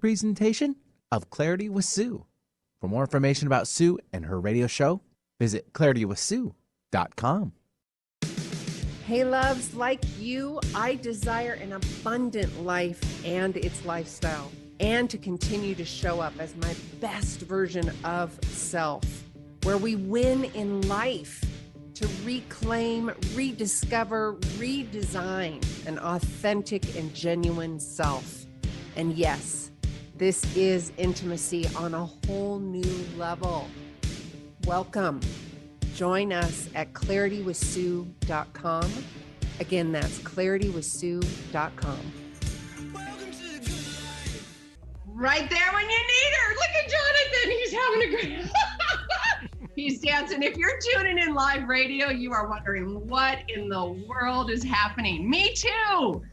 presentation of Clarity with Sue. For more information about Sue and her radio show, visit claritywithsue.com. Hey loves, like you, I desire an abundant life and its lifestyle, and to continue to show up as my best version of self, where we win in life, to reclaim, rediscover, redesign an authentic and genuine self. And yes, this is intimacy on a whole new level. Welcome. Join us at claritywithsue.com. Again, that's claritywithsue.com. Right there when you need her. Look at Jonathan. He's having a great... He's dancing. If you're tuning in live radio, you are wondering what in the world is happening. Me too.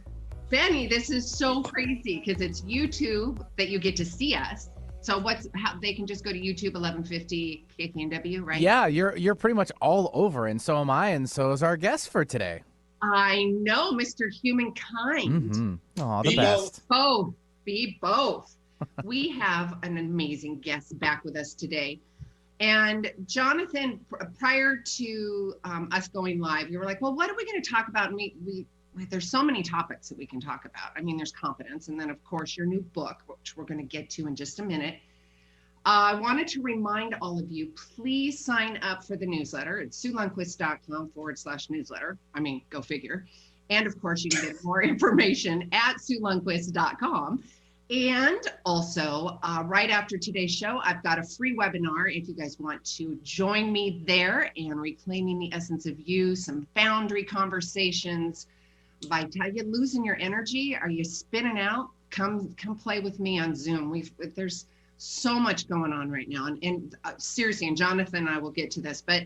Benny, this is so crazy because it's YouTube that you get to see us. So how they can just go to YouTube 1150 KKNW, right? Yeah, you're pretty much all over, and so am I, and so is our guest for today. I know, Mr. Humankind. Mm-hmm. Oh, the best. Be both. We have an amazing guest back with us today. And Jonathan, prior to us going live, you were like, well, what are we going to talk about? And there's so many topics that we can talk about. I mean, there's confidence. And then, of course, your new book, which we're going to get to in just a minute. I wanted to remind all of you, please sign up for the newsletter. It's SueLundquist.com/newsletter. I mean, go figure. And, of course, you can get more information at SueLundquist.com. And also, right after today's show, I've got a free webinar if you guys want to join me there and reclaiming the essence of you, some boundary conversations. You losing your energy? Are you spinning out? Come play with me on Zoom. There's so much going on right now. And seriously, and Jonathan and I will get to this, but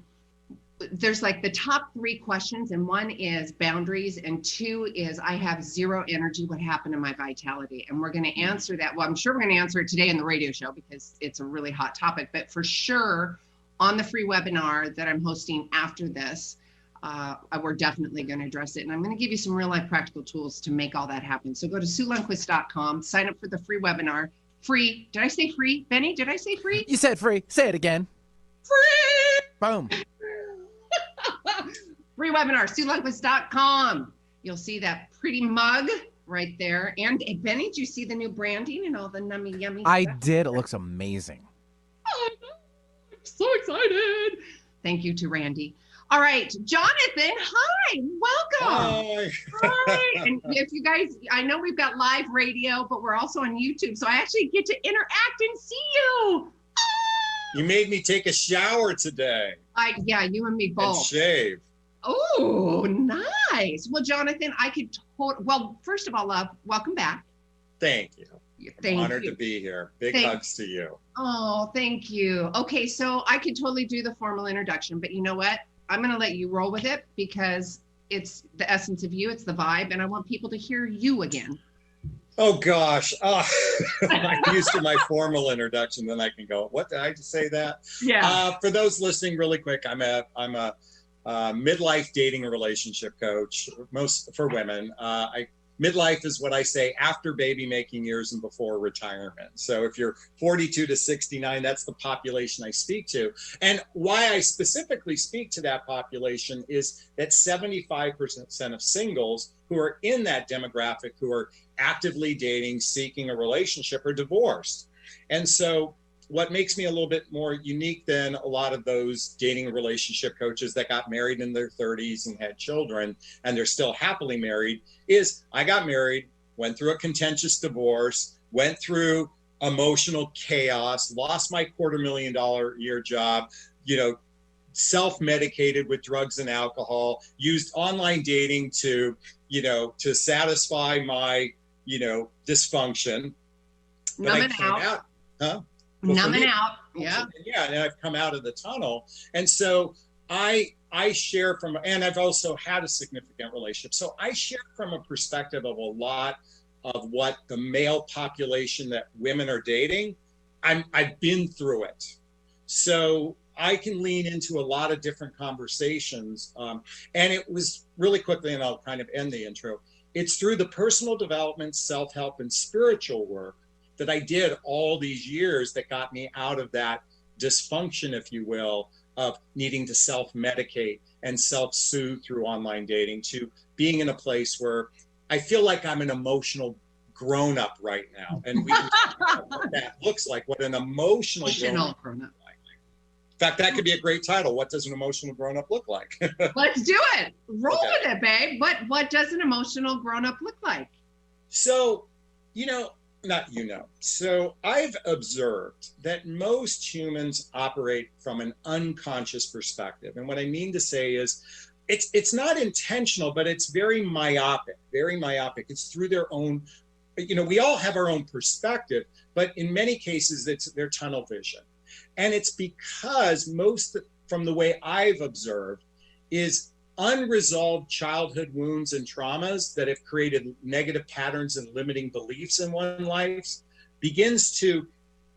there's like the top 3 questions, and one is boundaries, and 2 is I have zero energy. What happened to my vitality? And we're going to answer that. Well, I'm sure we're going to answer it today in the radio show because it's a really hot topic, but for sure on the free webinar that I'm hosting after this, we're definitely going to address it. And I'm going to give you some real life practical tools to make all that happen. So go to SueLundquist.com, sign up for the free webinar. Free. Did I say free? Benny, did I say free? You said free. Say it again. Free. Boom. Free webinar, SueLundquist.com. You'll see that pretty mug right there. And hey, Benny, did you see the new branding and all the nummy yummy I stuff? did. It looks amazing. Oh, I'm so excited. Thank you to Randy. All right, Jonathan, hi, welcome. Hi. And if you guys, I know we've got live radio, but we're also on YouTube, so I actually get to interact and see you. You made me take a shower today. Yeah, you and me both. And shave. Oh, nice. Well, Jonathan, well, first of all, love, welcome back. Thank you. Thank Honored you. to be here. Big hugs to you. Oh, thank you. Okay, so I could totally do the formal introduction, but you know what? I'm going to let you roll with it because it's the essence of you. It's the vibe, and I want people to hear you again. Oh, gosh. I'm used to my formal introduction. Then I can go, what did I just say that? Yeah. For those listening really quick, I'm a midlife dating and relationship coach, most for women. Midlife is what I say after baby making years and before retirement. So if you're 42 to 69, that's the population I speak to. And why I specifically speak to that population is that 75% of singles who are in that demographic, who are actively dating, seeking a relationship, are divorced. And so what makes me a little bit more unique than a lot of those dating and relationship coaches that got married in their 30s and had children and they're still happily married is I got married, went through a contentious divorce, went through emotional chaos, lost my $250,000 a year job, self-medicated with drugs and alcohol, used online dating to satisfy my, dysfunction. Numbing out. Huh? Numbing out. Yeah. Yeah. And I've come out of the tunnel. And so I share from, and I've also had a significant relationship. So I share from a perspective of a lot of what the male population that women are dating. I've been through it. So I can lean into a lot of different conversations. And it was really quickly, and I'll kind of end the intro. It's through the personal development, self-help, and spiritual work that I did all these years that got me out of that dysfunction, if you will, of needing to self-medicate and self-soothe through online dating, to being in a place where I feel like I'm an emotional grown-up right now. And we can talk about what that looks like, what an emotional grown-up looks like. In fact, that could be a great title. What does an emotional grown-up look like? Let's do it. Roll with it, babe. What does an emotional grown-up look like? So, So I've observed that most humans operate from an unconscious perspective. And what I mean to say is it's not intentional, but it's very myopic. It's through their own, we all have our own perspective, but in many cases, it's their tunnel vision. And it's because from the way I've observed, is unresolved childhood wounds and traumas that have created negative patterns and limiting beliefs in one's life begins to,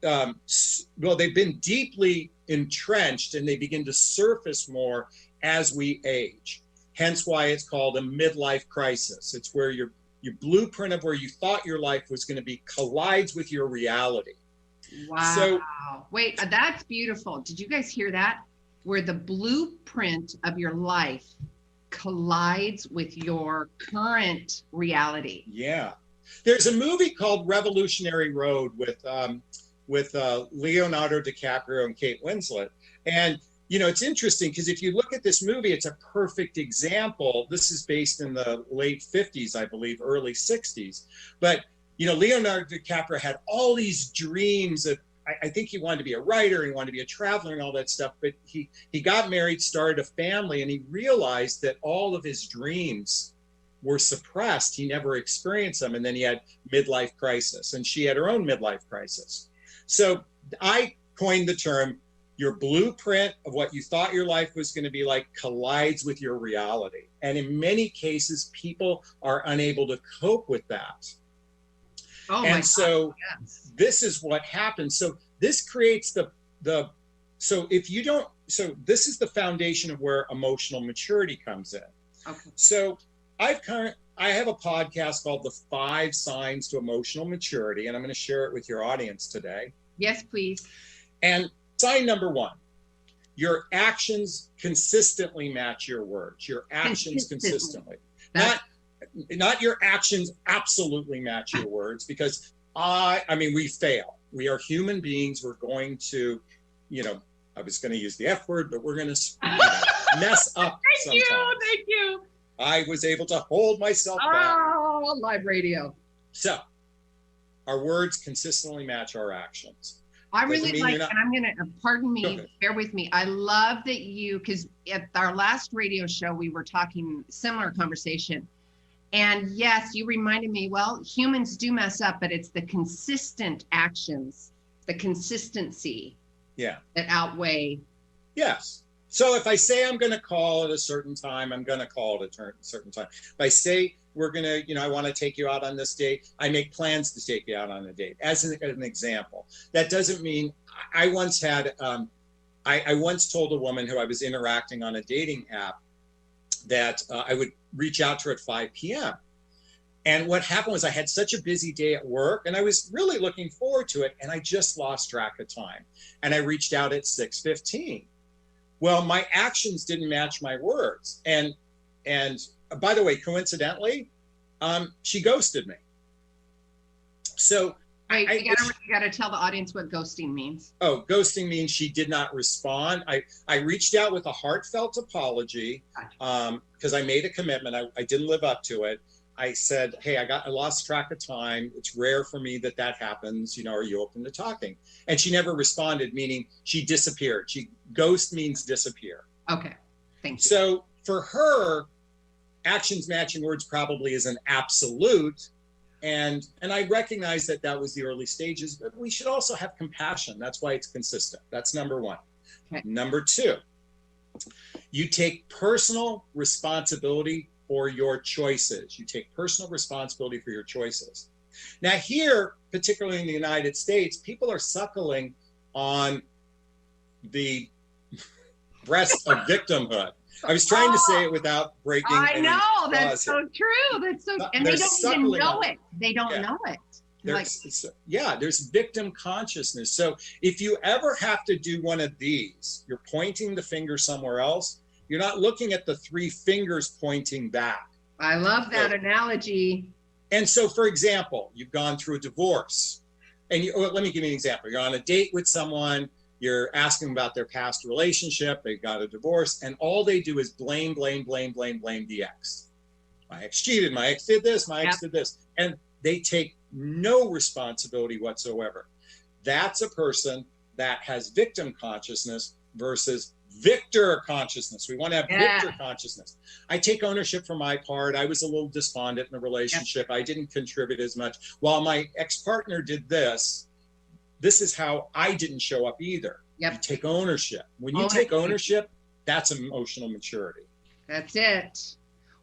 they've been deeply entrenched and they begin to surface more as we age. Hence why it's called a midlife crisis. It's where your blueprint of where you thought your life was going to be collides with your reality. Wow. So, wait, that's beautiful. Did you guys hear that? Where the blueprint of your life collides with your current reality. Yeah. There's a movie called Revolutionary Road with Leonardo DiCaprio and Kate Winslet. And, it's interesting because if you look at this movie, it's a perfect example. This is based in the late 50s, I believe, early 60s. But, Leonardo DiCaprio had all these dreams of, I think he wanted to be a writer, he wanted to be a traveler and all that stuff, but he got married, started a family, and he realized that all of his dreams were suppressed. He never experienced them. And then he had midlife crisis, and she had her own midlife crisis. So I coined the term, your blueprint of what you thought your life was going to be like collides with your reality. And in many cases, people are unable to cope with that. Oh, and so this is what happens. So this creates so this is the foundation of where emotional maturity comes in. Okay. So I have a podcast called The 5 Signs to Emotional Maturity, and I'm going to share it with your audience today. Yes, please. And sign number 1, your actions consistently match your words. Your actions consistently. Not your actions absolutely match your words, because we fail. We are human beings. We're going to, I was going to use the F word, but we're going to mess up sometimes. Thank you. I was able to hold myself back. Oh, live radio. So our words consistently match our actions. I really like, and I'm going to, pardon me, bear with me. I love that because at our last radio show, we were talking similar conversation. And yes, you reminded me, well, humans do mess up, but it's the consistent actions, the consistency that outweigh. Yes. So if I say I'm going to call at a certain time, I'm going to call at a certain time. If I say we're going to, I want to take you out on this date, I make plans to take you out on a date. As an example, that doesn't mean I once had, I once told a woman who I was interacting on a dating app that I would reach out to her at 5 p.m. And what happened was I had such a busy day at work and I was really looking forward to it. And I just lost track of time. And I reached out at 6:15. Well, my actions didn't match my words. And by the way, coincidentally, she ghosted me. So you gotta tell the audience what ghosting means. Oh, ghosting means she did not respond. I reached out with a heartfelt apology because I made a commitment. I didn't live up to it. I said, hey, I lost track of time. It's rare for me that happens. Are you open to talking? And she never responded, meaning she disappeared. Ghost means disappear. Okay, thank you. So for her, actions matching words probably is an absolute. And I recognize that was the early stages, but we should also have compassion. That's why it's consistent. That's number 1. Okay. Number 2, you take personal responsibility for your choices. You take personal responsibility for your choices. Now here, particularly in the United States, people are suckling on the breast of victimhood. I was trying to say it without breaking. I know, that's so true. That's so, and they don't even know it. They don't know it. There's victim consciousness. So if you ever have to do one of these, you're pointing the finger somewhere else. You're not looking at the three fingers pointing back. I love that analogy. And so, for example, you've gone through a divorce. And let me give you an example. You're on a date with someone. You're asking about their past relationship. They got a divorce. And all they do is blame the ex. My ex cheated. My ex did this. My ex did this. And they take no responsibility whatsoever. That's a person that has victim consciousness versus victor consciousness. We want to have victor consciousness. I take ownership for my part. I was a little despondent in the relationship. I didn't contribute as much. While my ex-partner did this, this is how I didn't show up either. You take ownership. When you take ownership, that's emotional maturity. That's it.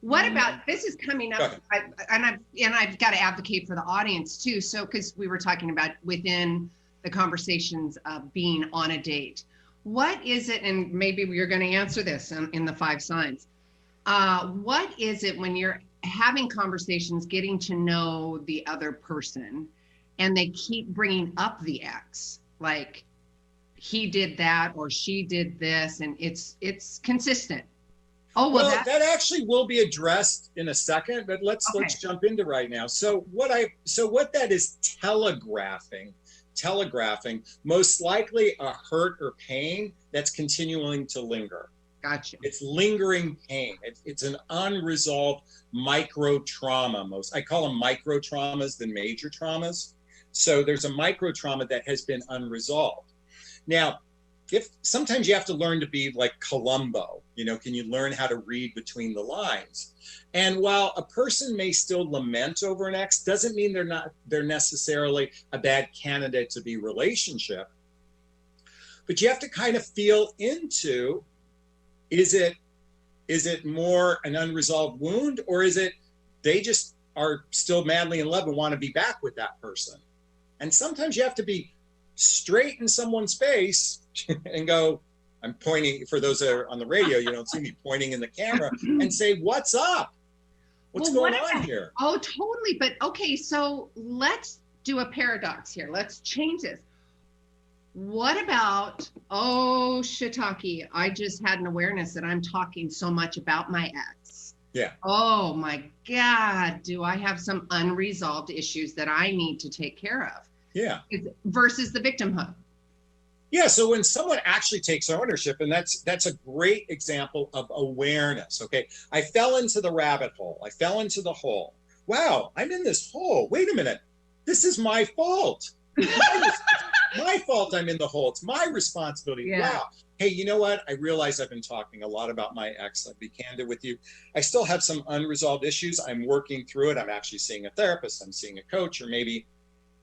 What about, this is coming up, I've got to advocate for the audience too. So, because we were talking about within the conversations of being on a date. What is it, and maybe you're going to answer this in the 5 signs. What is it when you're having conversations, getting to know the other person, and they keep bringing up the ex, like he did that or she did this, and it's consistent? Oh, well, that actually will be addressed in a second, but let's jump into right now. So what that is telegraphing, most likely a hurt or pain that's continuing to linger. Gotcha. It's lingering pain. It's an unresolved micro trauma. I call them micro traumas than major traumas. So there's a micro trauma that has been unresolved. Now, if sometimes you have to learn to be like Columbo, can you learn how to read between the lines? And while a person may still lament over an ex, doesn't mean they're necessarily a bad candidate to be relationship. But you have to kind of feel into, is it more an unresolved wound, or is it they just are still madly in love and want to be back with that person? And sometimes you have to be straight in someone's face and go, I'm pointing, for those that are on the radio, you don't see me pointing in the camera, and say, what's up? What's going on here? Oh, totally. But okay, so let's do a paradox here. Let's change this. What about, oh, shiitake, I just had an awareness that I'm talking so much about my ex. Yeah. Oh my God, do I have some unresolved issues that I need to take care of? Yeah. Versus the victimhood. Yeah, so when someone actually takes ownership, and that's a great example of awareness, okay? I fell into the rabbit hole. I fell into the hole. Wow, I'm in this hole. Wait a minute. This is my fault. My fault I'm in the hole. It's my responsibility. Yeah. Wow. Hey, you know what? I realize I've been talking a lot about my ex. I'll be candid with you. I still have some unresolved issues. I'm working through it. I'm actually seeing a therapist. I'm seeing a coach, or maybe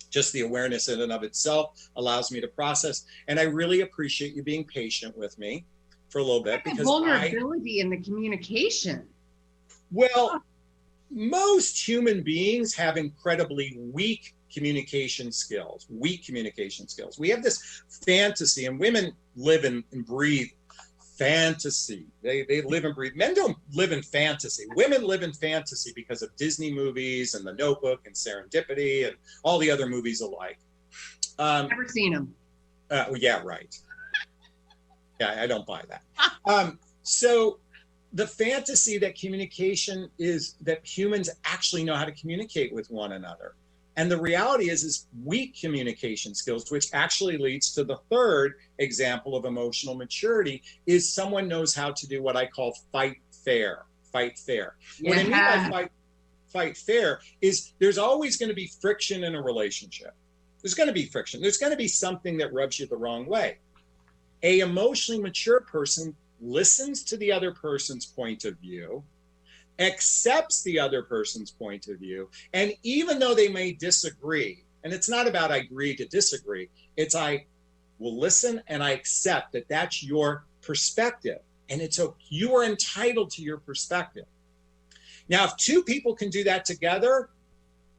just the awareness in and of itself allows me to process. And I really appreciate you being patient with me for a little bit, because vulnerability in the communication. Well, most human beings have incredibly weak communication skills. We have this fantasy, and women live and breathe fantasy. They live and breathe. Men don't live in fantasy. Women live in fantasy because of Disney movies and The Notebook and Serendipity and all the other movies alike. Never seen them. Yeah, right. Yeah, I don't buy that. So the fantasy that communication is that humans actually know how to communicate with one another. And the reality is weak communication skills, which actually leads to the third example of emotional maturity, is someone knows how to do what I call fight fair. Fight fair. Yeah. What I mean by fight fair is there's always going to be friction in a relationship. There's going to be friction. There's going to be something that rubs you the wrong way. A emotionally mature person listens to the other person's point of view, accepts the other person's point of view, and even though they may disagree, and it's not about I agree to disagree, it's I will listen and I accept that that's your perspective, and it's okay. You are entitled to your perspective. Now, if two people can do that together,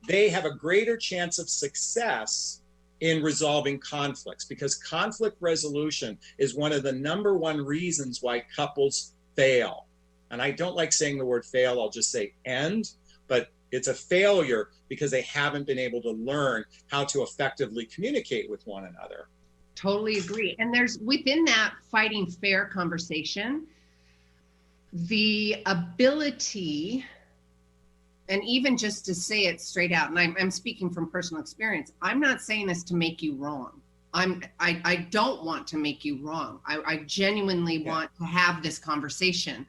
they have a greater chance of success in resolving conflicts, because conflict resolution is one of the number one reasons why couples fail. And I don't like saying the word fail, I'll just say end, but it's a failure because they haven't been able to learn how to effectively communicate with one another. Totally agree. And there's, within that fighting fair conversation, the ability, and even just to say it straight out, and I'm speaking from personal experience, I'm not saying this to make you wrong. I don't want to make you wrong. I genuinely want to have this conversation,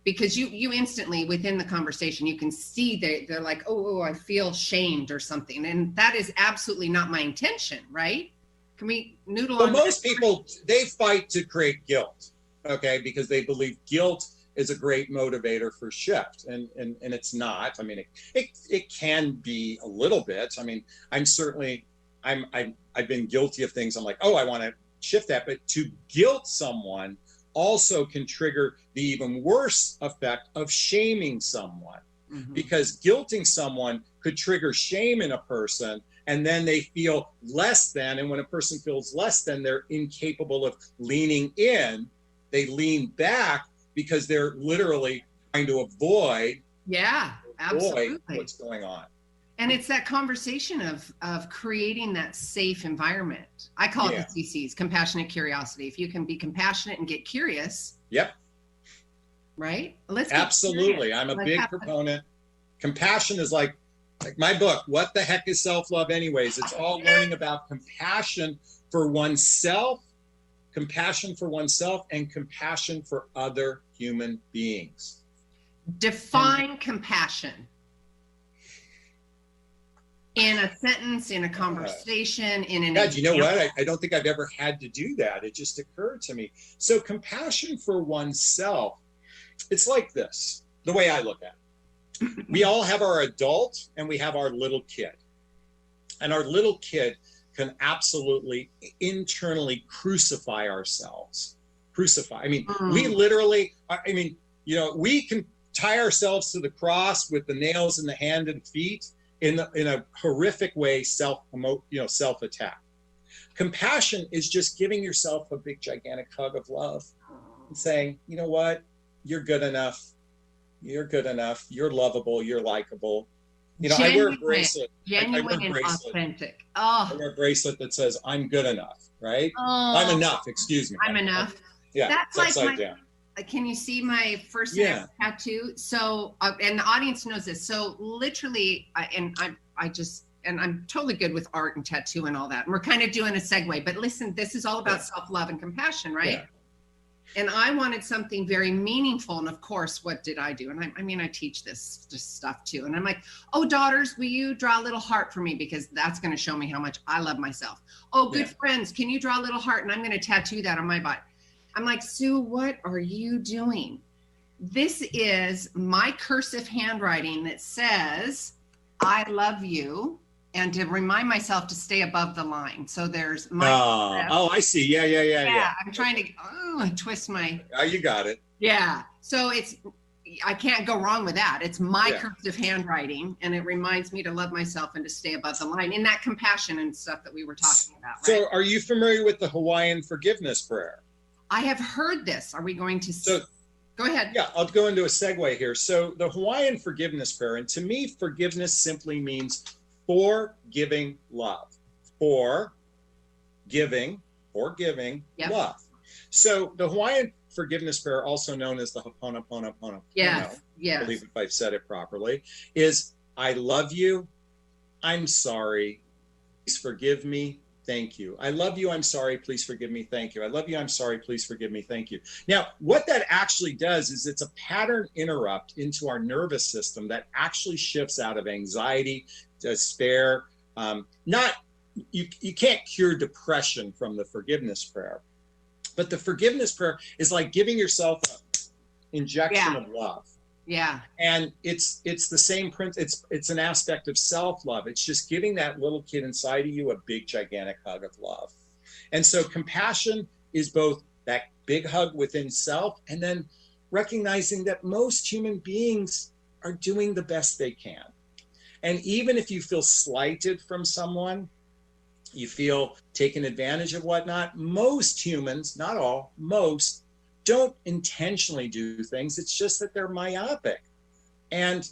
because you instantly, within the conversation, you can see they're like, oh, I feel shamed or something. And that is absolutely not my intention, right? Can we noodle on? Well, most people, they fight to create guilt, okay, because they believe guilt is a great motivator for shift, and it's not. I mean, it can be a little bit. I mean, I've been guilty of things. I'm like, oh, I want to shift that, but to guilt someone also can trigger the even worse effect of shaming someone, because guilting someone could trigger shame in a person, and then they feel less than. And when a person feels less than, they're incapable of leaning in. They lean back because they're literally trying to avoid what's going on. And it's that conversation of creating that safe environment. I call it the CCs, compassionate curiosity. If you can be compassionate and get curious. Yep. Right? Let's absolutely. I'm a big proponent. Compassion is like my book, What the Heck is Self-Love Anyways? It's all learning about compassion for oneself, and compassion for other human beings. Define compassion. In a sentence, in a conversation, in an God, you know what? I don't think I've ever had to do that. It just occurred to me. So compassion for oneself, it's like this, the way I look at it. We all have our adult and we have our little kid. And our little kid can absolutely internally crucify ourselves. I mean, we literally, we can tie ourselves to the cross with the nails in the hand and feet in a horrific way, self-attack. Compassion is just giving yourself a big, gigantic hug of love and saying, you know what? You're good enough. You're good enough. You're lovable. You're likable. Genuine, I wear a bracelet. Genuine and authentic. Oh. I wear a bracelet that says, I'm good enough, right? I'm enough. Excuse me. I'm enough. Yeah. That's like upside down. Can you see my first name tattoo? So, and the audience knows this. So literally, I'm totally good with art and tattoo and all that. And we're kind of doing a segue, but listen, this is all about self-love and compassion, right? Yeah. And I wanted something very meaningful. And of course, what did I do? And I teach this stuff too. And I'm like, oh, daughters, will you draw a little heart for me? Because that's going to show me how much I love myself. Oh, good friends, can you draw a little heart? And I'm going to tattoo that on my body. I'm like, Sue, what are you doing? This is my cursive handwriting that says, I love you. And to remind myself to stay above the line. So there's my. I see. Yeah. I'm trying to twist my. Oh, you got it. Yeah. So I can't go wrong with that. It's my cursive handwriting, and it reminds me to love myself and to stay above the line in that compassion and stuff that we were talking about. Right? So are you familiar with the Hawaiian forgiveness prayer? I have heard this. Are we going to? Go ahead. Yeah, I'll go into a segue here. So the Hawaiian forgiveness prayer, and to me, forgiveness simply means forgiving love. Forgiving love. So the Hawaiian forgiveness prayer, also known as the Ho'oponopono, I believe if I've said it properly, is I love you, I'm sorry, please forgive me, thank you. I love you, I'm sorry, please forgive me, thank you. I love you, I'm sorry, please forgive me, thank you. Now, what that actually does is it's a pattern interrupt into our nervous system that actually shifts out of anxiety, despair. You can't cure depression from the forgiveness prayer, but the forgiveness prayer is like giving yourself an injection of love. Yeah. And it's the same it's an aspect of self-love. It's just giving that little kid inside of you a big, gigantic hug of love. And so compassion is both that big hug within self, and then recognizing that most human beings are doing the best they can. And even if you feel slighted from someone, you feel taken advantage of, whatnot, most humans, not all, most, don't intentionally do things. It's just that they're myopic. And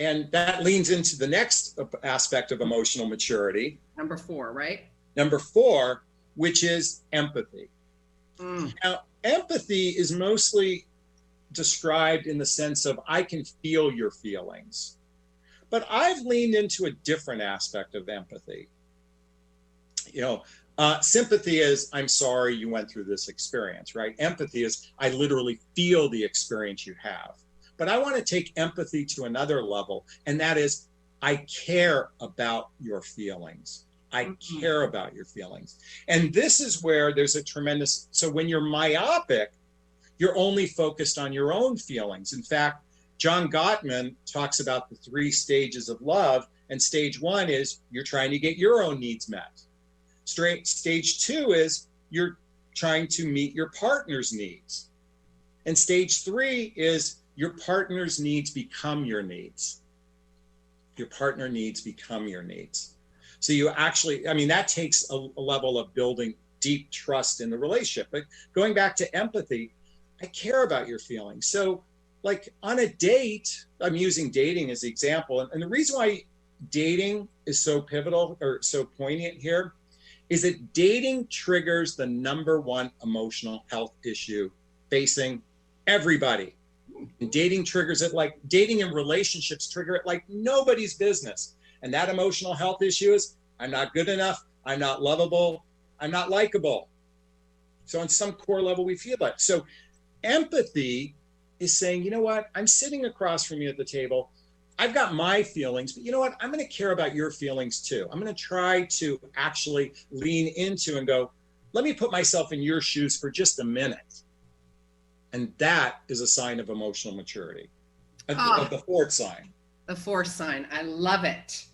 And that leans into the next aspect of emotional maturity. Number 4, right? Number 4, which is empathy. Mm. Now, empathy is mostly described in the sense of I can feel your feelings. But I've leaned into a different aspect of empathy. Sympathy is, I'm sorry you went through this experience, right? Empathy is, I literally feel the experience you have. But I want to take empathy to another level, and that is, I care about your feelings. I care about your feelings. And this is where there's a tremendous, so when you're myopic, you're only focused on your own feelings. In fact, John Gottman talks about the 3 stages of love, and stage 1 is you're trying to get your own needs met. Stage 2 is you're trying to meet your partner's needs. And stage 3 is your partner's needs become your needs. Your partner needs become your needs. So you actually, that takes a level of building deep trust in the relationship. But going back to empathy, I care about your feelings. So like on a date, I'm using dating as the example. And the reason why dating is so pivotal or so poignant here is that dating triggers the number 1 emotional health issue facing everybody. And dating triggers it like dating and relationships trigger it like nobody's business. And that emotional health issue is I'm not good enough, I'm not lovable, I'm not likable. So on some core level, we feel that. So empathy is saying, you know what, I'm sitting across from you at the table. I've got my feelings, but you know what, I'm going to care about your feelings too. I'm going to try to actually lean into and go, let me put myself in your shoes for just a minute. And that is a sign of emotional maturity, of the 4th sign. The 4th sign. I love it.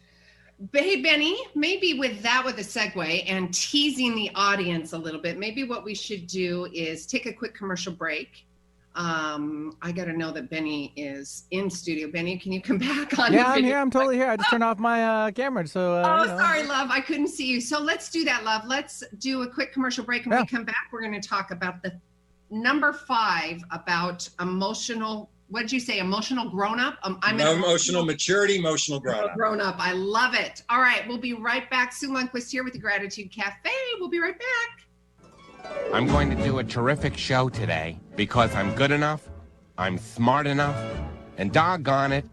Hey, Benny, maybe with a segue and teasing the audience a little bit, maybe what we should do is take a quick commercial break. I got to know that Benny is in studio. Benny, can you come back on? Yeah, I'm here. I'm totally here. I just turned off my camera. So, sorry, love. I couldn't see you. So let's do that, love. Let's do a quick commercial break. And when we come back, we're going to talk about the number 5 about emotional, what did you say? Emotional grown-up? Emotional maturity, emotional grown-up. Grown-up. I love it. All right. We'll be right back. Sue Lundquist here with the Gratitude Cafe. We'll be right back. I'm going to do a terrific show today because I'm good enough, I'm smart enough, and doggone it,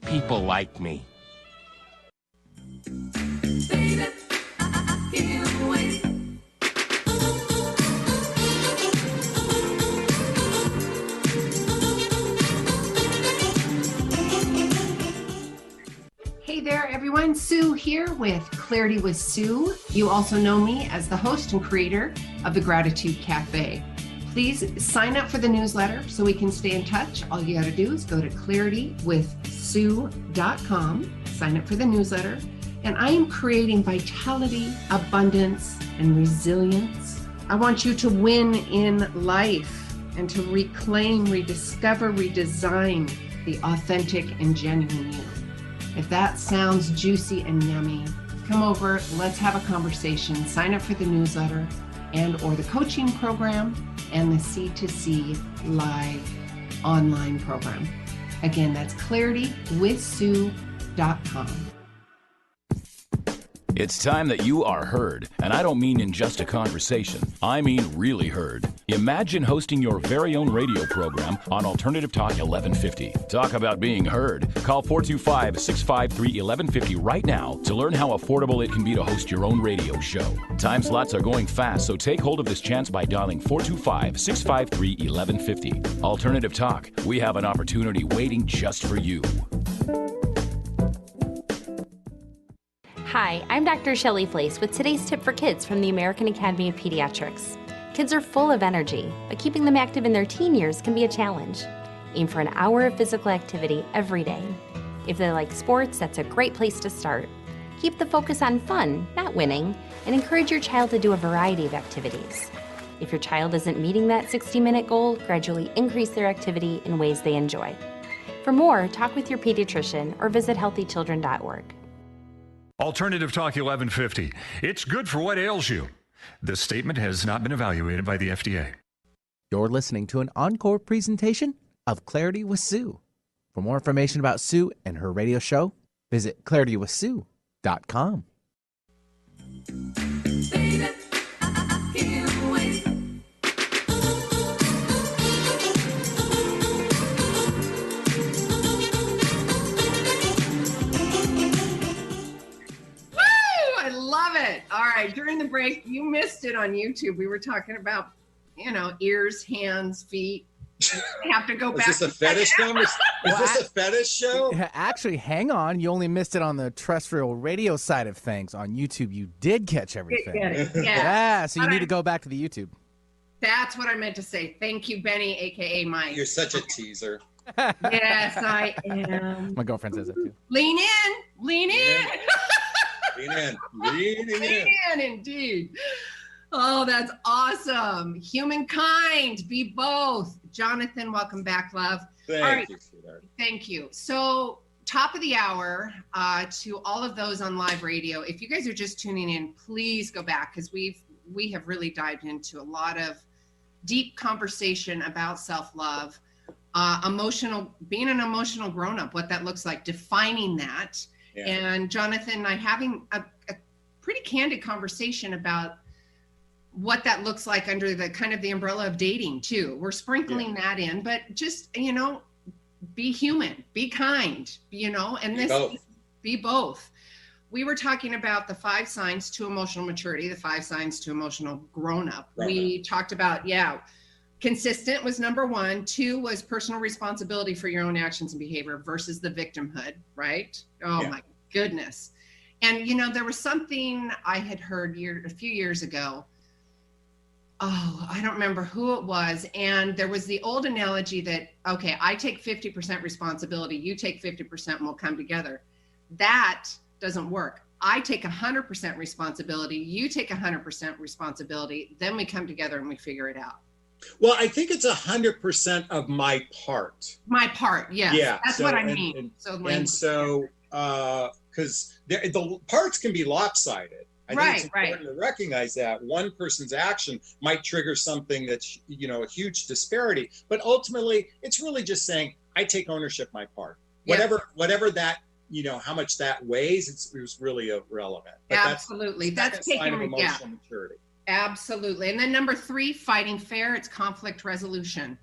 people like me. Baby, I can't wait. Hey there, everyone. Sue here with Clarity with Sue. You also know me as the host and creator of the Gratitude Cafe. Please sign up for the newsletter so we can stay in touch. All you got to do is go to claritywithsue.com, sign up for the newsletter, and I am creating vitality, abundance, and resilience. I want you to win in life and to reclaim, rediscover, redesign the authentic and genuine you. If that sounds juicy and yummy, come over, let's have a conversation, sign up for the newsletter and or the coaching program and the C2C live online program. Again, that's claritywithsue.com. It's time that you are heard, and I don't mean in just a conversation. I mean really heard. Imagine hosting your very own radio program on Alternative Talk 1150. Talk about being heard. Call 425-653-1150 right now to learn how affordable it can be to host your own radio show. Time slots are going fast, so take hold of this chance by dialing 425-653-1150. Alternative Talk, we have an opportunity waiting just for you. Hi, I'm Dr. Shelley Flace with today's tip for kids from the American Academy of Pediatrics. Kids are full of energy, but keeping them active in their teen years can be a challenge. Aim for an hour of physical activity every day. If they like sports, that's a great place to start. Keep the focus on fun, not winning, and encourage your child to do a variety of activities. If your child isn't meeting that 60-minute goal, gradually increase their activity in ways they enjoy. For more, talk with your pediatrician or visit healthychildren.org. Alternative Talk 1150. It's good for what ails you. This statement has not been evaluated by the FDA. You're listening to an encore presentation of Clarity with Sue. For more information about Sue and her radio show, visit claritywithsue.com. Baby, I can't wait. I love it. All right. During the break, you missed it on YouTube. We were talking about, ears, hands, feet. I have to go back. Is this a fetish conversation? Is this a fetish show? Actually, hang on. You only missed it on the terrestrial radio side of things. On YouTube, you did catch everything. Get it. Yeah. Yeah, so you need to go back to the YouTube. That's what I meant to say. Thank you, Benny, a.k.a. Mike. You're such a teaser. Yes, I am. My girlfriend says it too. Lean in. Lean in. Lean in. Leaning in. Lean in, indeed. Oh, that's awesome. Humankind, be both. Jonathan, welcome back, love. Thank you, sweetheart. Thank you. So, top of the hour to all of those on live radio. If you guys are just tuning in, please go back because we have really dived into a lot of deep conversation about self-love, being an emotional grown-up, what that looks like, defining that. Yeah. And Jonathan and I having a pretty candid conversation about what that looks like under the kind of the umbrella of dating too. We're sprinkling that in, but just, be human, be kind, and be both. We were talking about the 5 signs to emotional maturity, the 5 signs to emotional grown-up. We talked about, consistent was number 1. 2 was personal responsibility for your own actions and behavior versus the victimhood, right? Oh my goodness. And, there was something I had heard a few years ago. Oh, I don't remember who it was. And there was the old analogy that, okay, I take 50% responsibility, you take 50% and we'll come together. That doesn't work. I take 100% responsibility, you take 100% responsibility, then we come together and we figure it out. Well, I think it's 100% of my part. My part, yes. Yeah. That's what I mean. Because the parts can be lopsided. I think it's important to recognize that one person's action might trigger something that's, a huge disparity. But ultimately, it's really just saying, I take ownership of my part. Yep. Whatever that, how much that weighs, it was really irrelevant. But absolutely. That's taking emotional maturity. Absolutely. And then number 3, fighting fair. It's conflict resolution.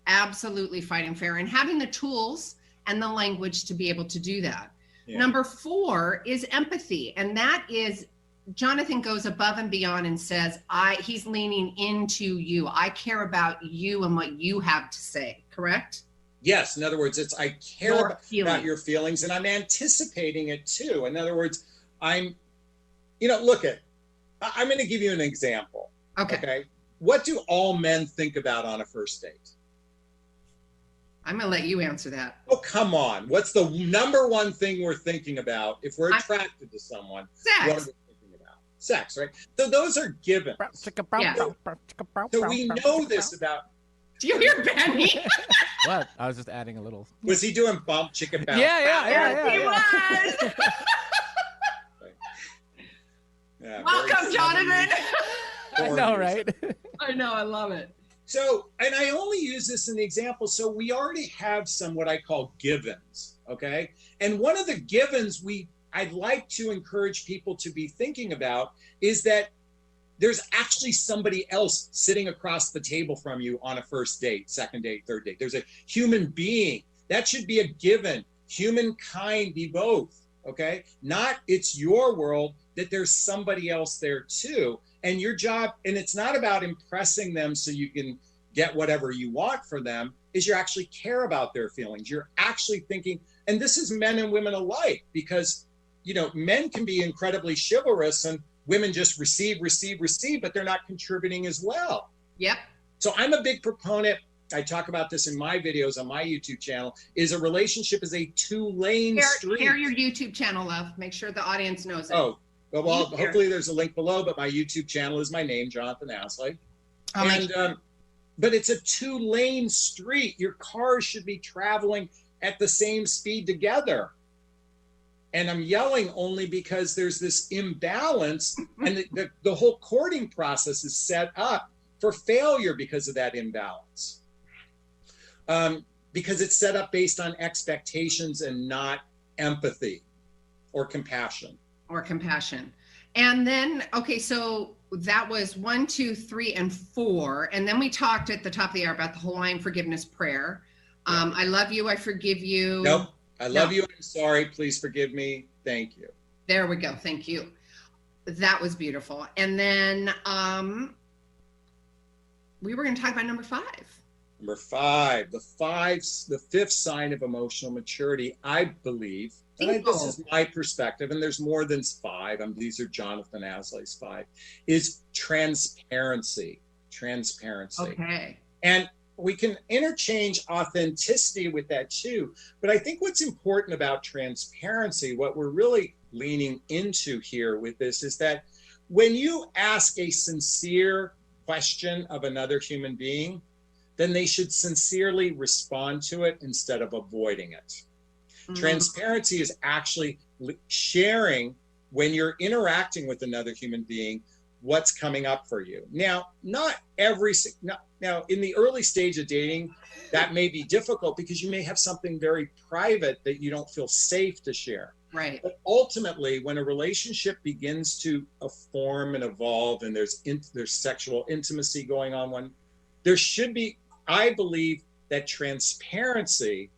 Absolutely fighting fair and having the tools and the language to be able to do that. Yeah. Number 4 is empathy. And that is, Jonathan goes above and beyond and says, he's leaning into you. I care about you and what you have to say, correct? Yes. In other words, I care about your feelings and I'm anticipating it too. In other words, I'm going to give you an example. Okay. What do all men think about on a first date? I'm going to let you answer that. Oh, come on. What's the number one thing we're thinking about if we're attracted to someone? Sex. What are we thinking about? Sex, right? So those are givens. Yeah. So we know this about... Do you hear Benny? What? I was just adding a little... Was he doing bump, chicken bounce? Yeah. He was. Yeah, welcome, Jonathan. I know, right? I know, I love it. So, and I only use this as an example. So we already have some what I call givens, okay? And one of the givens I'd like to encourage people to be thinking about is that there's actually somebody else sitting across the table from you on a first date, second date, third date. There's a human being. That should be a given. Humankind be both, okay? Not it's your world, that there's somebody else there too. And your job, and it's not about impressing them so you can get whatever you want for them, is you actually care about their feelings. You're actually thinking, and this is men and women alike, because, men can be incredibly chivalrous and women just receive, but they're not contributing as well. Yep. So I'm a big proponent. I talk about this in my videos on my YouTube channel, is a relationship is a 2-lane street. Share your YouTube channel, love. Make sure the audience knows it. Oh, well, hopefully there's a link below, but my YouTube channel is my name, Jonathon Aslay. But it's a 2-lane street. Your cars should be traveling at the same speed together. And I'm yelling only because there's this imbalance and the whole courting process is set up for failure because of that imbalance. because it's set up based on expectations and not empathy or compassion. And then, okay, so that was 1, 2, 3, and 4. And then we talked at the top of the hour about the Hawaiian forgiveness prayer. I love you, I forgive you. Nope. I love you, I'm sorry, please forgive me, thank you. There we go, thank you. That was beautiful. And then we were going to talk about number 5. Number 5, the fifth sign of emotional maturity, I believe, and this is my perspective, and there's more than 5, these are Jonathon Aslay's 5, is transparency. Okay. And we can interchange authenticity with that too. But I think what's important about transparency, what we're really leaning into here with this, is that when you ask a sincere question of another human being, then they should sincerely respond to it instead of avoiding it. Transparency is actually sharing, when you're interacting with another human being, what's coming up for you. Now, now in the early stage of dating, that may be difficult because you may have something very private that you don't feel safe to share. Right. But ultimately, when a relationship begins to form and evolve, and there's sexual intimacy going on, there should be, I believe, that transparency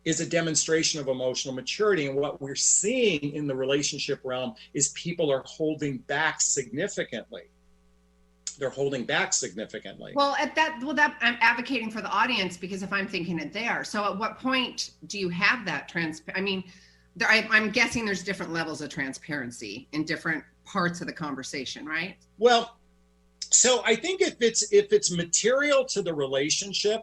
is a demonstration of emotional maturity. And what we're seeing in the relationship realm is people are holding back significantly. They're holding back significantly. Well, I'm advocating for the audience, because if I'm thinking it there, so at what point do you have that I'm guessing there's different levels of transparency in different parts of the conversation, right? Well, so I think if it's material to the relationship,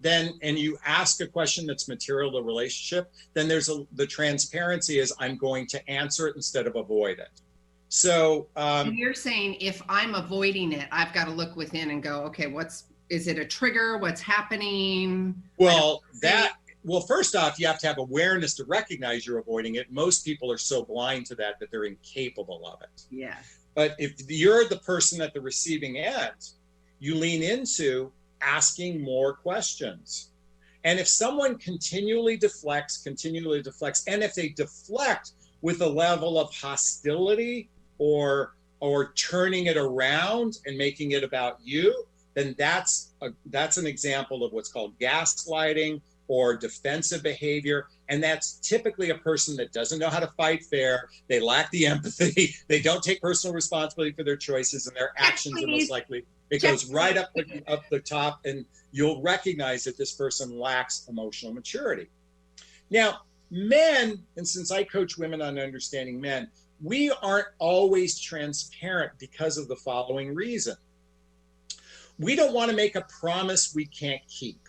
and you ask a question that's material to the relationship, then the transparency is, I'm going to answer it instead of avoid it. So and you're saying if I'm avoiding it, I've got to look within and go, okay, is it a trigger? What's happening? Well, first off, you have to have awareness to recognize you're avoiding it. Most people are so blind to that they're incapable of it. Yeah. But if you're the person at the receiving end, you lean into asking more questions. And if someone continually deflects, and if they deflect with a level of hostility or turning it around and making it about you, then that's an example of what's called gaslighting or defensive behavior. And that's typically a person that doesn't know how to fight fair. They lack the empathy. They don't take personal responsibility for their choices, and their actions are most likely, it goes right up the top, and you'll recognize that this person lacks emotional maturity. Now, men, and since I coach women on understanding men, we aren't always transparent because of the following reason. We don't want to make a promise we can't keep.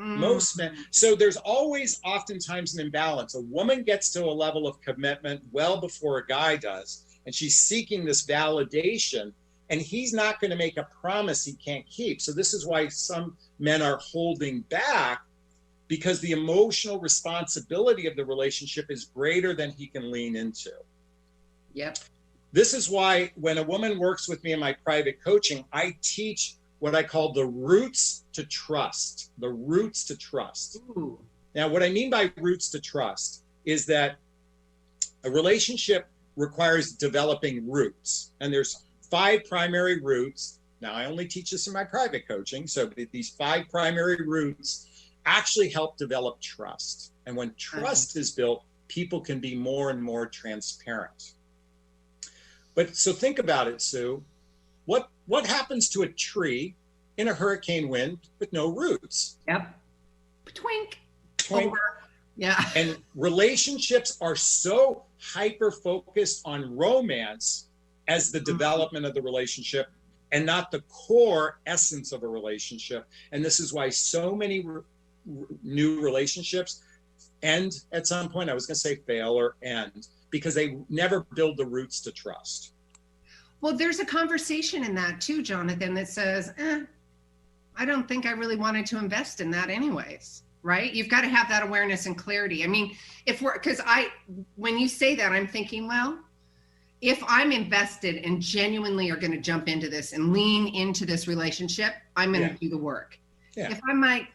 Most men. So there's oftentimes an imbalance. A woman gets to a level of commitment well before a guy does, and she's seeking this validation, and he's not going to make a promise he can't keep. So this is why some men are holding back, because the emotional responsibility of the relationship is greater than he can lean into. Yep. This is why when a woman works with me in my private coaching, I teach what I call the roots to trust. The roots to trust. Ooh. Now, what I mean by roots to trust is that a relationship requires developing roots. And there's 5 primary roots. Now, I only teach this in my private coaching. So these 5 primary roots actually help develop trust. And when trust is built, people can be more and more transparent. But so think about it, Sue. What happens to a tree in a hurricane wind with no roots? Yep. Twink. Twink. Over. Yeah. And relationships are so hyper-focused on romance as the development of the relationship, and not the core essence of a relationship. And this is why so many new relationships end at some point. I was going to say fail or end, because they never build the roots to trust. Well, there's a conversation in that too, Jonathon, that says, I don't think I really wanted to invest in that anyways, right? You've got to have that awareness and clarity. I mean, when you say that, I'm thinking, well, if I'm invested and genuinely are going to jump into this and lean into this relationship, I'm going to do the work. Yeah. If I'm like,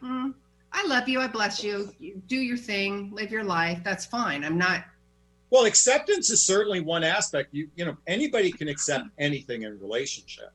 I love you. I bless you. You do your thing, live your life. That's fine. I'm not. Well, acceptance is certainly one aspect. You know, anybody can accept anything in a relationship.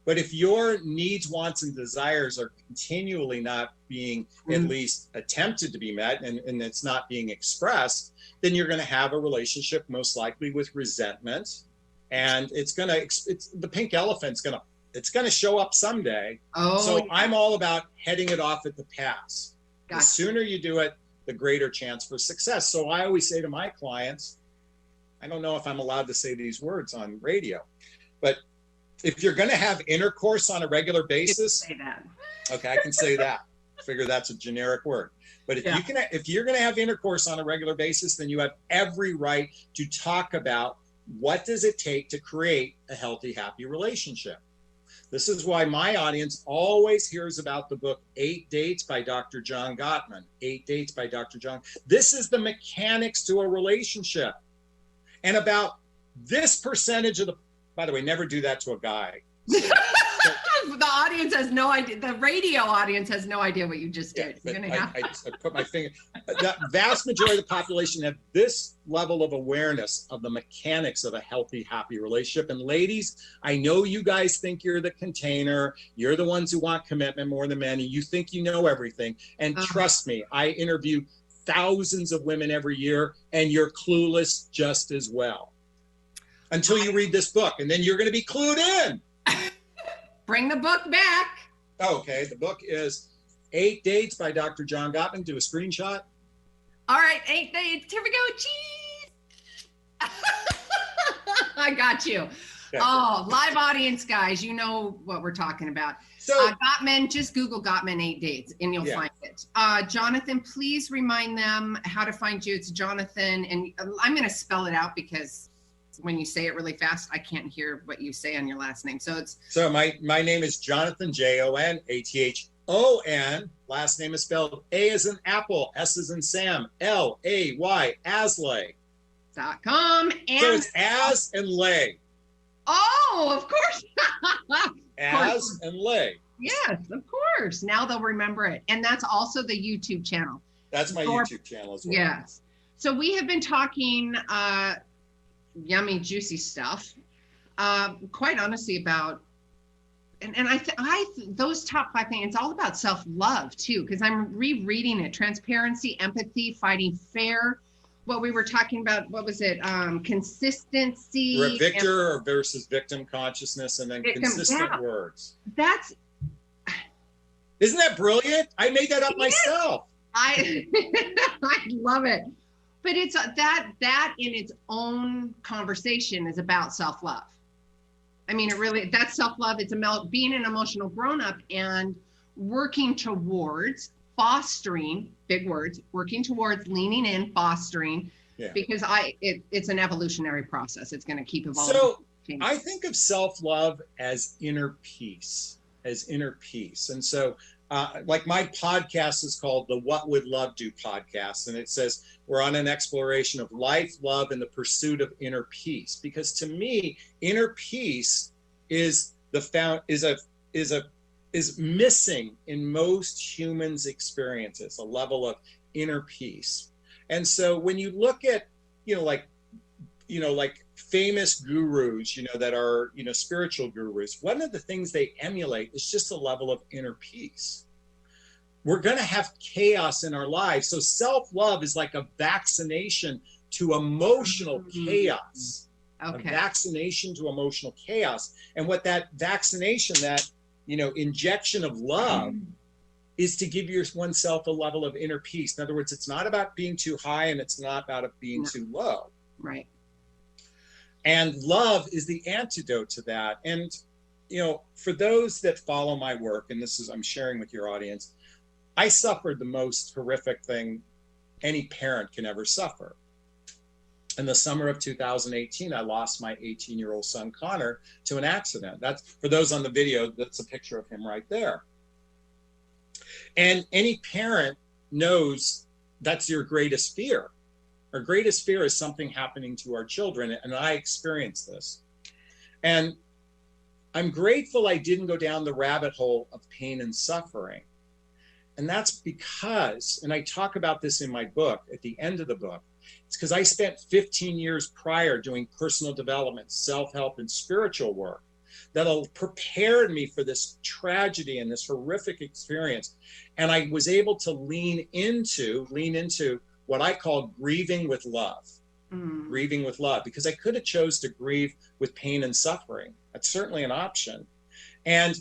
But if your needs, wants, and desires are continually not being at least attempted to be met, and it's not being expressed, then you're going to have a relationship most likely with resentment. And it's the pink elephant's going to show up someday. Oh, so yeah. I'm all about heading it off at the pass. Gotcha. The sooner you do it, the greater chance for success. So I always say to my clients, I don't know if I'm allowed to say these words on radio, but if you're going to have intercourse on a regular basis, say that. Okay, I can say that. Figure that's a generic word. But if you're going to have intercourse on a regular basis, then you have every right to talk about what does it take to create a healthy, happy relationship. This is why my audience always hears about the book 8 Dates by Dr. John Gottman. 8 Dates by Dr. John. This is the mechanics to a relationship. And about this percentage of by the way, never do that to a guy. The audience has no idea. The radio audience has no idea what you just did. Yeah, You're gonna have... I put my finger. The vast majority of the population have this level of awareness of the mechanics of a healthy, happy relationship. And ladies, I know you guys think you're the container. You're the ones who want commitment more than men, and you think you know everything. And trust me, I interview thousands of women every year, and you're clueless just as well. Until you read this book, and then you're going to be clued in. Bring the book back. Okay, the book is 8 Dates by Dr. John Gottman. Do a screenshot. All right, 8 dates. Here we go. Cheese. I got you. Yeah. Oh, live audience, guys. You know what we're talking about. So Gottman, just Google Gottman 8 Dates, and you'll find it. Jonathan, please remind them how to find you. It's Jonathan, and I'm going to spell it out because when you say it really fast, I can't hear what you say on your last name. So my name is Jonathon, Jonathon. Last name is spelled A as in apple, S as in Sam, Lay, .com. And so it's as and lay. Oh, of course. As and lay. Yes, of course. Now they'll remember it. And that's also the YouTube channel. That's my YouTube channel as well. Yes. So we have been talking yummy, juicy stuff. Quite honestly about, and those top 5 things, it's all about self-love too, because I'm rereading it. Transparency, empathy, fighting fair. What we were talking about, what was it? Consistency. Victor versus victim consciousness, and then consistent words. Isn't that brilliant? I made that up myself. I love it. But it's that in its own conversation is about self-love. I mean, that's self-love. It's about being an emotional grown-up and working towards fostering, big words, working towards leaning in, fostering, because it's an evolutionary process. It's going to keep evolving. So I think of self-love as inner peace, And so like my podcast is called the What Would Love Do podcast. And it says we're on an exploration of life, love, and the pursuit of inner peace. Because to me, inner peace is missing in most humans' experiences, a level of inner peace. And so when you look at, like famous gurus, that are, spiritual gurus, one of the things they emulate is just a level of inner peace. We're going to have chaos in our lives. So self-love is like a vaccination to emotional chaos. Okay. A vaccination to emotional chaos. And what that vaccination, that, injection of love is to give oneself a level of inner peace. In other words, it's not about being too high and it's not about it being too low. Right. And love is the antidote to that. And, for those that follow my work, and I'm sharing with your audience, I suffered the most horrific thing any parent can ever suffer. In the summer of 2018, I lost my 18-year-old son, Connor, to an accident. That's, for those on the video, that's a picture of him right there. And any parent knows that's your greatest fear. Our greatest fear is something happening to our children, and I experienced this. And I'm grateful I didn't go down the rabbit hole of pain and suffering. And that's because, and I talk about this in my book at the end of the book, it's because I spent 15 years prior doing personal development, self-help, and spiritual work that prepared me for this tragedy and this horrific experience. And I was able to lean into what I call grieving with love. Grieving with love, because I could have chose to grieve with pain and suffering. That's certainly an option. And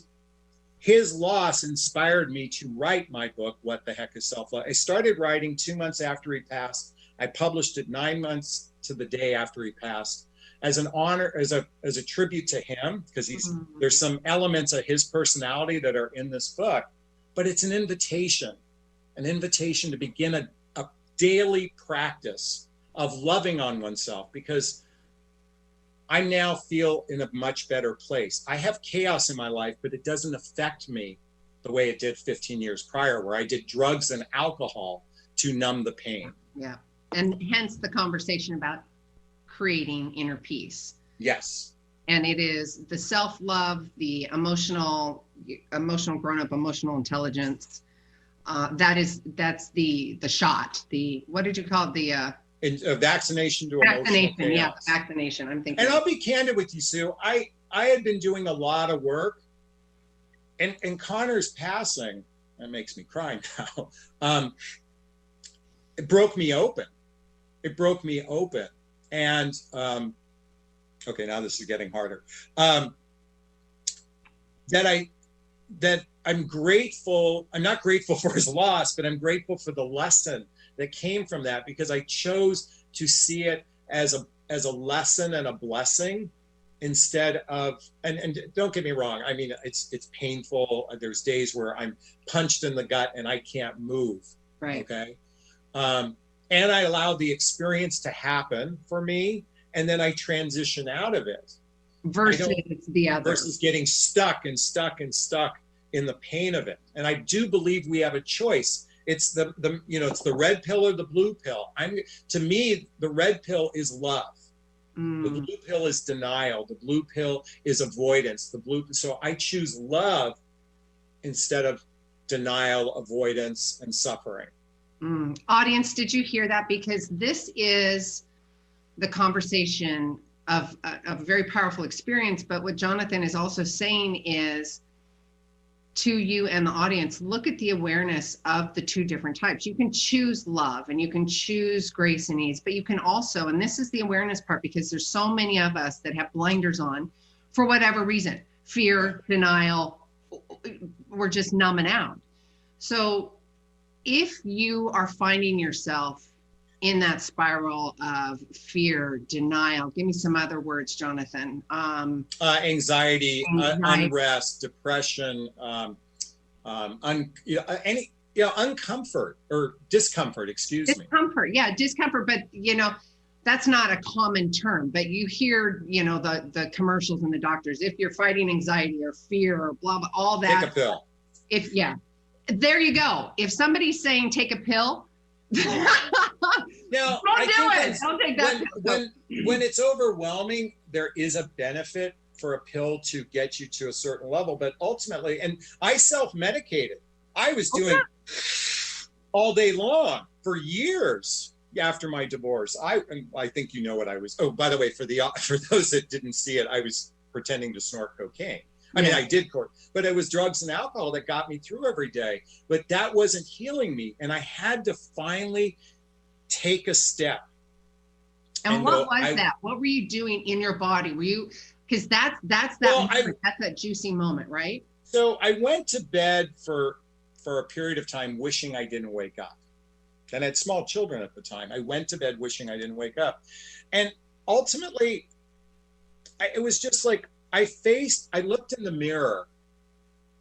his loss inspired me to write my book, What the Heck is Self-Love? I started writing 2 months after he passed. I published it 9 months to the day after he passed, as an honor, as a tribute to him, because there's some elements of his personality that are in this book, but it's an invitation to begin a daily practice of loving on oneself, because I now feel in a much better place. I have chaos in my life, but it doesn't affect me the way it did 15 years prior, where I did drugs and alcohol to numb the pain. Yeah. And hence the conversation about creating inner peace. Yes. And it is the self-love, the emotional grown-up emotional intelligence. That's the shot. The, what did you call it? A vaccination to vaccination, emotional chaos. Yeah, vaccination. I'm thinking. And I'll be candid with you, Sue. I had been doing a lot of work, and Connor's passing, that makes me cry now. It broke me open. And okay, now this is getting harder. That I'm grateful. I'm not grateful for his loss, but I'm grateful for the lesson that came from that, because I chose to see it as a lesson and a blessing, instead of, and don't get me wrong, I mean, it's painful. There's days where I'm punched in the gut and I can't move. Right. Okay. And I allow the experience to happen for me, and then I transition out of it. Versus the other. Versus getting stuck in the pain of it. And I do believe we have a choice. It's it's the red pill or the blue pill. To me, the red pill is love. The blue pill is denial. The blue pill is avoidance. So I choose love instead of denial, avoidance, and suffering. Audience, did you hear that? Because this is the conversation of a very powerful experience. But what Jonathon is also saying is, to you and the audience, look at the awareness of the two different types. You can choose love and you can choose grace and ease, but you can also, and this is the awareness part, because there's so many of us that have blinders on for whatever reason, fear, denial, we're just numbing out. So if you are finding yourself in that spiral of fear, denial, give me some other words, Jonathon. Anxiety, unrest, depression, uncomfort or discomfort, discomfort, yeah, discomfort. But, that's not a common term, but you hear, the commercials and the doctors, if you're fighting anxiety or fear or blah, blah, all that. Take a pill. There you go. If somebody's saying take a pill, now, don't take that. When it's overwhelming, there is a benefit for a pill to get you to a certain level, but ultimately, and I self-medicated. I was doing all day long for years after my divorce. I think you know what I was. Oh, by the way, for those that didn't see it, I was pretending to snort cocaine. I mean, I did court, but it was drugs and alcohol that got me through every day. But that wasn't healing me, and I had to finally take a step. And what was that? What were you doing in your body? Were you, because that's that juicy moment, right? So I went to bed for a period of time wishing I didn't wake up. And I had small children at the time. I went to bed wishing I didn't wake up. And ultimately, it was just like, I looked in the mirror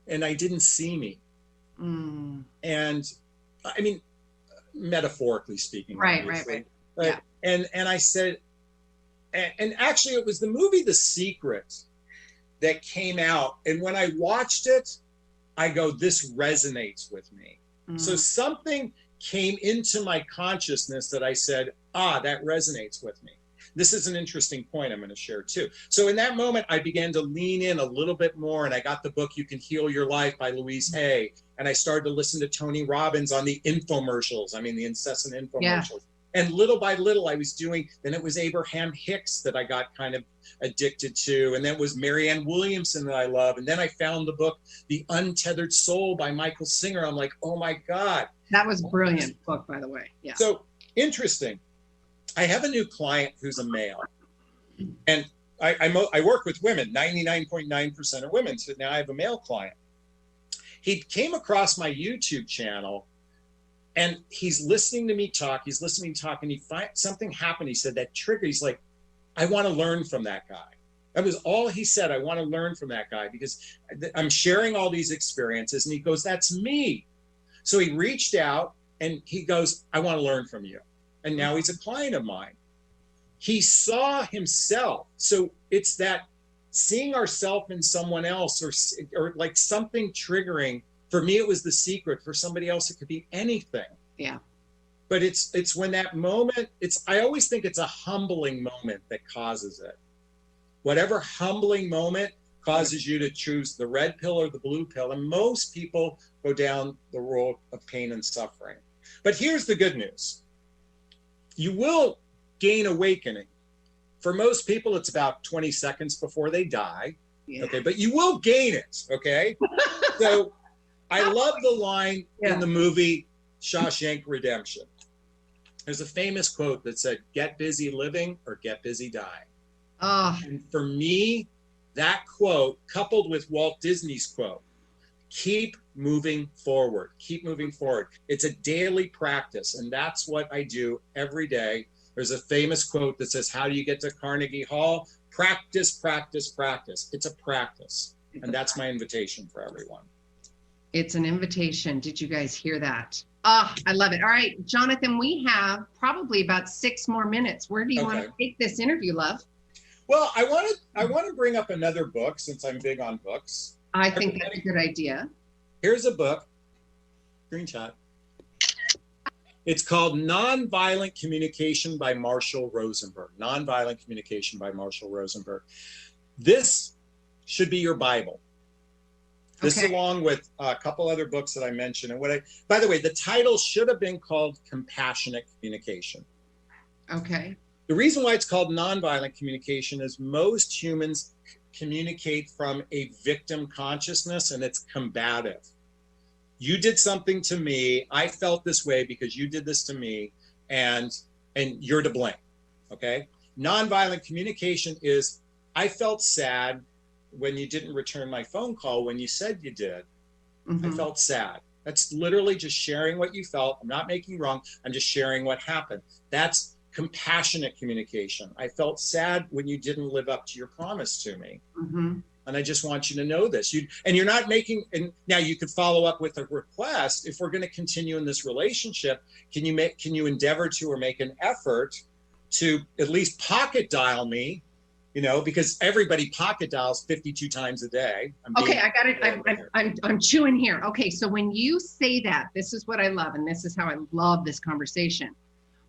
and I didn't see me. And I mean, metaphorically speaking. Right. Yeah. And I said, and actually it was the movie The Secret that came out. And when I watched it, I go, this resonates with me. So something came into my consciousness that I said, that resonates with me. this is an interesting point I'm going to share too. So in that moment, I began to lean in a little bit more, and I got the book You Can Heal Your Life by Louise Hay, and I started to listen to Tony Robbins on the infomercials. I mean, the incessant infomercials. Yeah. And little by little, I was doing, then it was Abraham Hicks that I got kind of addicted to. And then it was Marianne Williamson that I love. And then I found the book, The Untethered Soul by Michael Singer. I'm like, oh my God. That was a brilliant book, by the way. Yeah. So interesting. I have a new client who's a male. And I work with women, 99.9% are women. So now I have a male client. He came across my YouTube channel. And he's listening to me talk, and he finds something happened. He said that trigger, he's like, I want to learn from that guy. That was all he said. I want to learn from that guy because I'm sharing all these experiences. And he goes, that's me. So he reached out and he goes, I want to learn from you. And now he's a client of mine. He saw himself. So it's that seeing ourselves in someone else or like something triggering. For me, it was The Secret. For somebody else, it could be anything. Yeah. But it's when that moment, I always think it's a humbling moment that causes it. Whatever humbling moment causes you to choose the red pill or the blue pill. And most people go down the road of pain and suffering. But here's the good news. You will gain awakening. For most people, it's about 20 seconds before they die. Yeah. Okay, but you will gain it. Okay. So I love the line in the movie Shawshank Redemption. There's a famous quote that said, get busy living or get busy dying. And for me, that quote, coupled with Walt Disney's quote, keep moving forward, keep moving forward. It's a daily practice, and that's what I do every day. There's a famous quote that says, how do you get to Carnegie Hall? Practice, practice, practice. It's a practice, and that's my invitation for everyone. It's an invitation. Did you guys hear that? I love it. All right, Jonathan, we have probably about 6 more minutes. Where do you want to take this interview, love? Well, I want to bring up another book since I'm big on books. I think that's a good idea. Here's a book. Screenshot. It's called Nonviolent Communication by Marshall Rosenberg. Nonviolent Communication by Marshall Rosenberg. This should be your Bible. This along with a couple other books that I mentioned. And by the way, the title should have been called Compassionate Communication. Okay. The reason why it's called nonviolent communication is most humans communicate from a victim consciousness, and it's combative. You did something to me. I felt this way because you did this to me, and you're to blame. Okay. Nonviolent communication is, I felt sad when you didn't return my phone call when you said you did. I felt sad. That's literally just sharing what you felt. I'm not making you wrong. I'm just sharing what happened. That's compassionate communication. I felt sad when you didn't live up to your promise to me. And I just want you to know this. You're not making, and now you could follow up with a request. If we're going to continue in this relationship, can you endeavor to or make an effort to at least pocket dial me? You know, because everybody pocket dials 52 times a day. Okay, I got it. I'm chewing here. Okay, so when you say that, this is what I love, and this is how I love this conversation.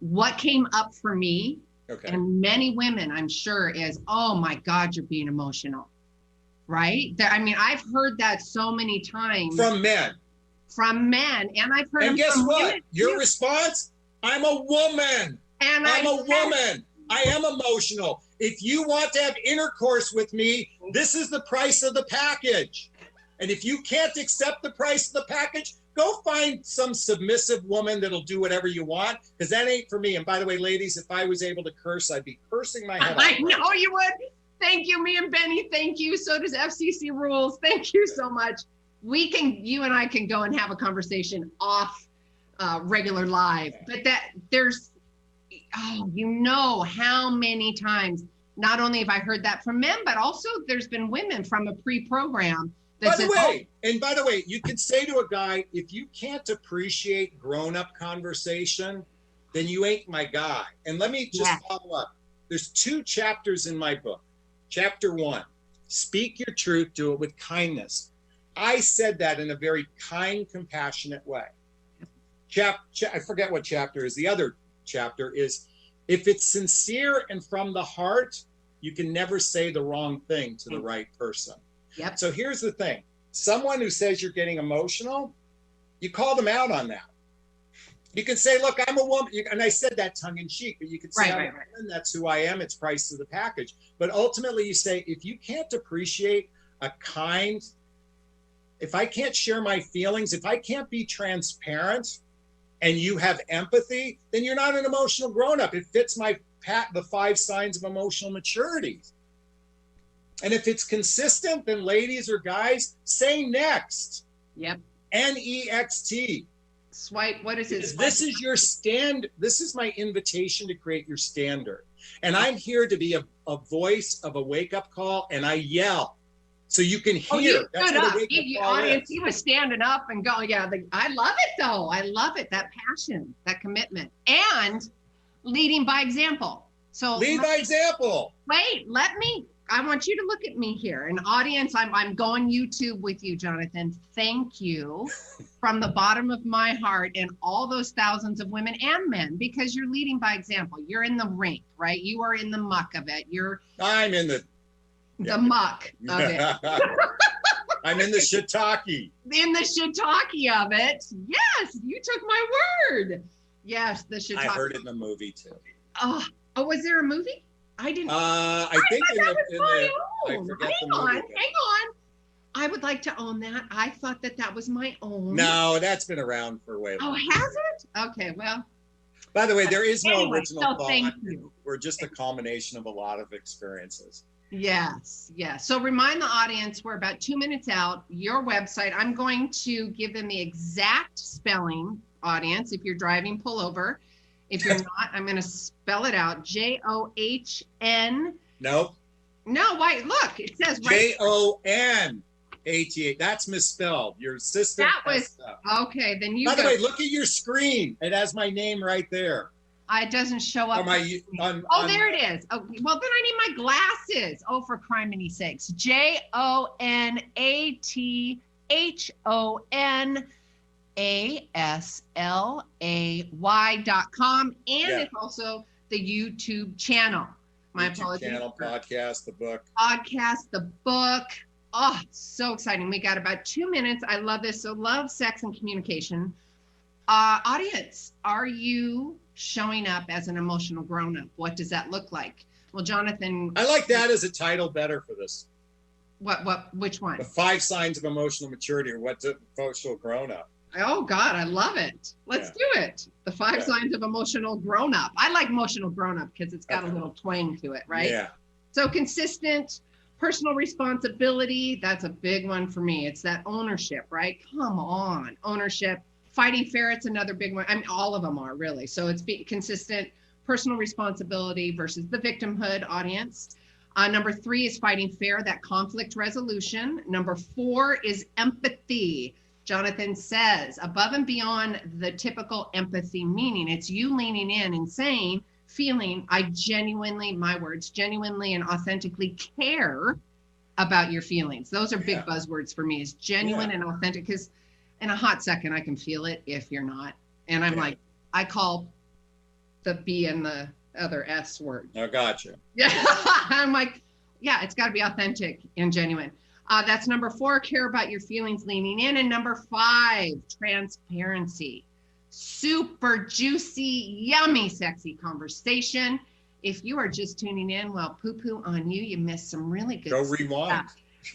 What came up for me, and many women, I'm sure, is, oh my God, you're being emotional, right? I mean, I've heard that so many times. From men, and I've heard. And guess from what? women Your too. response? I'm a woman. And I'm a woman. I am emotional. If you want to have intercourse with me, this is the price of the package. And if you can't accept the price of the package, go find some submissive woman that'll do whatever you want, because that ain't for me. And by the way, ladies, if I was able to curse, I'd be cursing my head off. I know you would. Thank you, me and Benny. Thank you. So does FCC Rules. Thank you so much. You and I can go and have a conversation off regular live, but you know how many times, not only have I heard that from men, but also there's been women from a pre-program that says, by the way, you could say to a guy, if you can't appreciate grown-up conversation, then you ain't my guy. And let me just follow up. There's 2 chapters in my book. Chapter 1, speak your truth, do it with kindness. I said that in a very kind, compassionate way. I forget what chapter is. The other chapter is If it's sincere and from the heart, you can never say the wrong thing to the right person. Yep. So here's the thing. Someone who says you're getting emotional, you call them out on that. You can say, look, I'm a woman. And I said that tongue in cheek, but you could say, I'm a woman, that's who I am. It's price of the package. But ultimately you say, if you can't appreciate a kind, if I can't share my feelings, if I can't be transparent and you have empathy, then you're not an emotional grown-up. It fits the 5 signs of emotional maturity. And if it's consistent, then ladies or guys, say next. Yep. N-E-X-T. Swipe. What is it? This is your stand. This is my invitation to create your standard. And I'm here to be a voice of a wake-up call, and I yell so you can hear. Oh, you That's stood what up. a wake-up call Audience, is. he was standing up and going, yeah, I love it though. I love it. That passion, that commitment, and leading by example. So Lead by example. Wait, I want you to look at me here. And audience, I'm going YouTube with you, Jonathan. Thank you from the bottom of my heart and all those thousands of women and men, because you're leading by example. You're in the rink, right? You are in the muck of it. I'm in the muck of it. I'm in the shiitake. In the shiitake of it. Yes, you took my word. Yes, the shiitake. I heard it in the movie too. Oh, was there a movie? I didn't. I think I forget Hang the movie. Hang on. I would like to own that. I thought that was my own. No, that's been around for way Oh, long. has it? Okay, well. By the way, there is no Anyway, original so thought. thank you. We're just a culmination of a lot of experiences. Yes. So remind the audience, we're about 2 minutes out. Your website, I'm going to give them the exact spelling, audience. If you're driving, pull over. If you're not, I'm going to spell it out. John. Nope. No, wait, look, it says right. Jonathan. That's misspelled. Your assistant. That was okay. Then you. By the way, look at your screen. It has my name right there. It doesn't show up. There it is. Oh, well, then I need my glasses. Oh, for criminy sakes. JONATHONASLAY.com. And it's also the YouTube channel. My apologies. Channel, podcast, the book. Podcast, the book. Oh, so exciting. We got about 2 minutes. I love this. So love, sex, and communication. Audience, are you showing up as an emotional grown-up? What does that look like? Well, Jonathan. I like that as a title better for this. Which one? The 5 signs of emotional maturity, or what's an emotional grown-up. Oh God, I love it. Let's do it. The 5 signs of emotional grown-up. I like emotional grown-up because it's got a little twang to it, right? Yeah. So consistent, personal responsibility. That's a big one for me. It's that ownership, right? Come on, ownership. Fighting fair, it's another big one. I mean, all of them are really. So it's being consistent, personal responsibility versus the victimhood, audience. Number 3 is fighting fair, that conflict resolution. Number 4 is empathy. Jonathan says, above and beyond the typical empathy meaning, it's you leaning in and saying, feeling, I genuinely, my words, genuinely and authentically care about your feelings. Those are big buzzwords for me, is genuine and authentic, because in a hot second, I can feel it if you're not. And I'm like, I call the B and the other S word. I gotcha. Yeah. I'm like, yeah, it's got to be authentic and genuine. That's number 4, care about your feelings, leaning in. And number 5, transparency. Super juicy, yummy, sexy conversation. If you are just tuning in, well, poo-poo on you. You missed some really good Go stuff. rewind.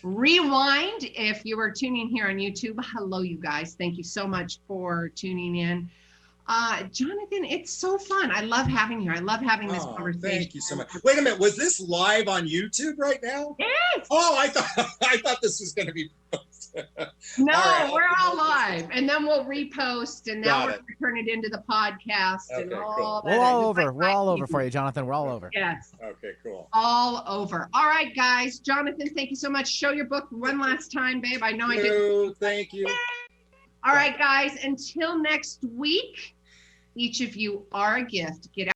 Rewind if you are tuning here on YouTube. Hello, you guys. Thank you so much for tuning in. Jonathan, it's so fun. I love having you. I love having this conversation. Thank you so much. Wait a minute. Was this live on YouTube right now? Yes. Oh, I thought this was going to be posted. No, All right. we're all live. And then we'll repost. And now Got we're it. going to turn it into the podcast and Okay, all cool. that. We're all over. We're all over for you, Jonathan. We're all over. Yes. Okay, cool. All over. All right, guys. Jonathan, thank you so much. Show your book one last time, babe. I know I did. Thank you. All right, guys. Until next week, each of you are a gift. Get out.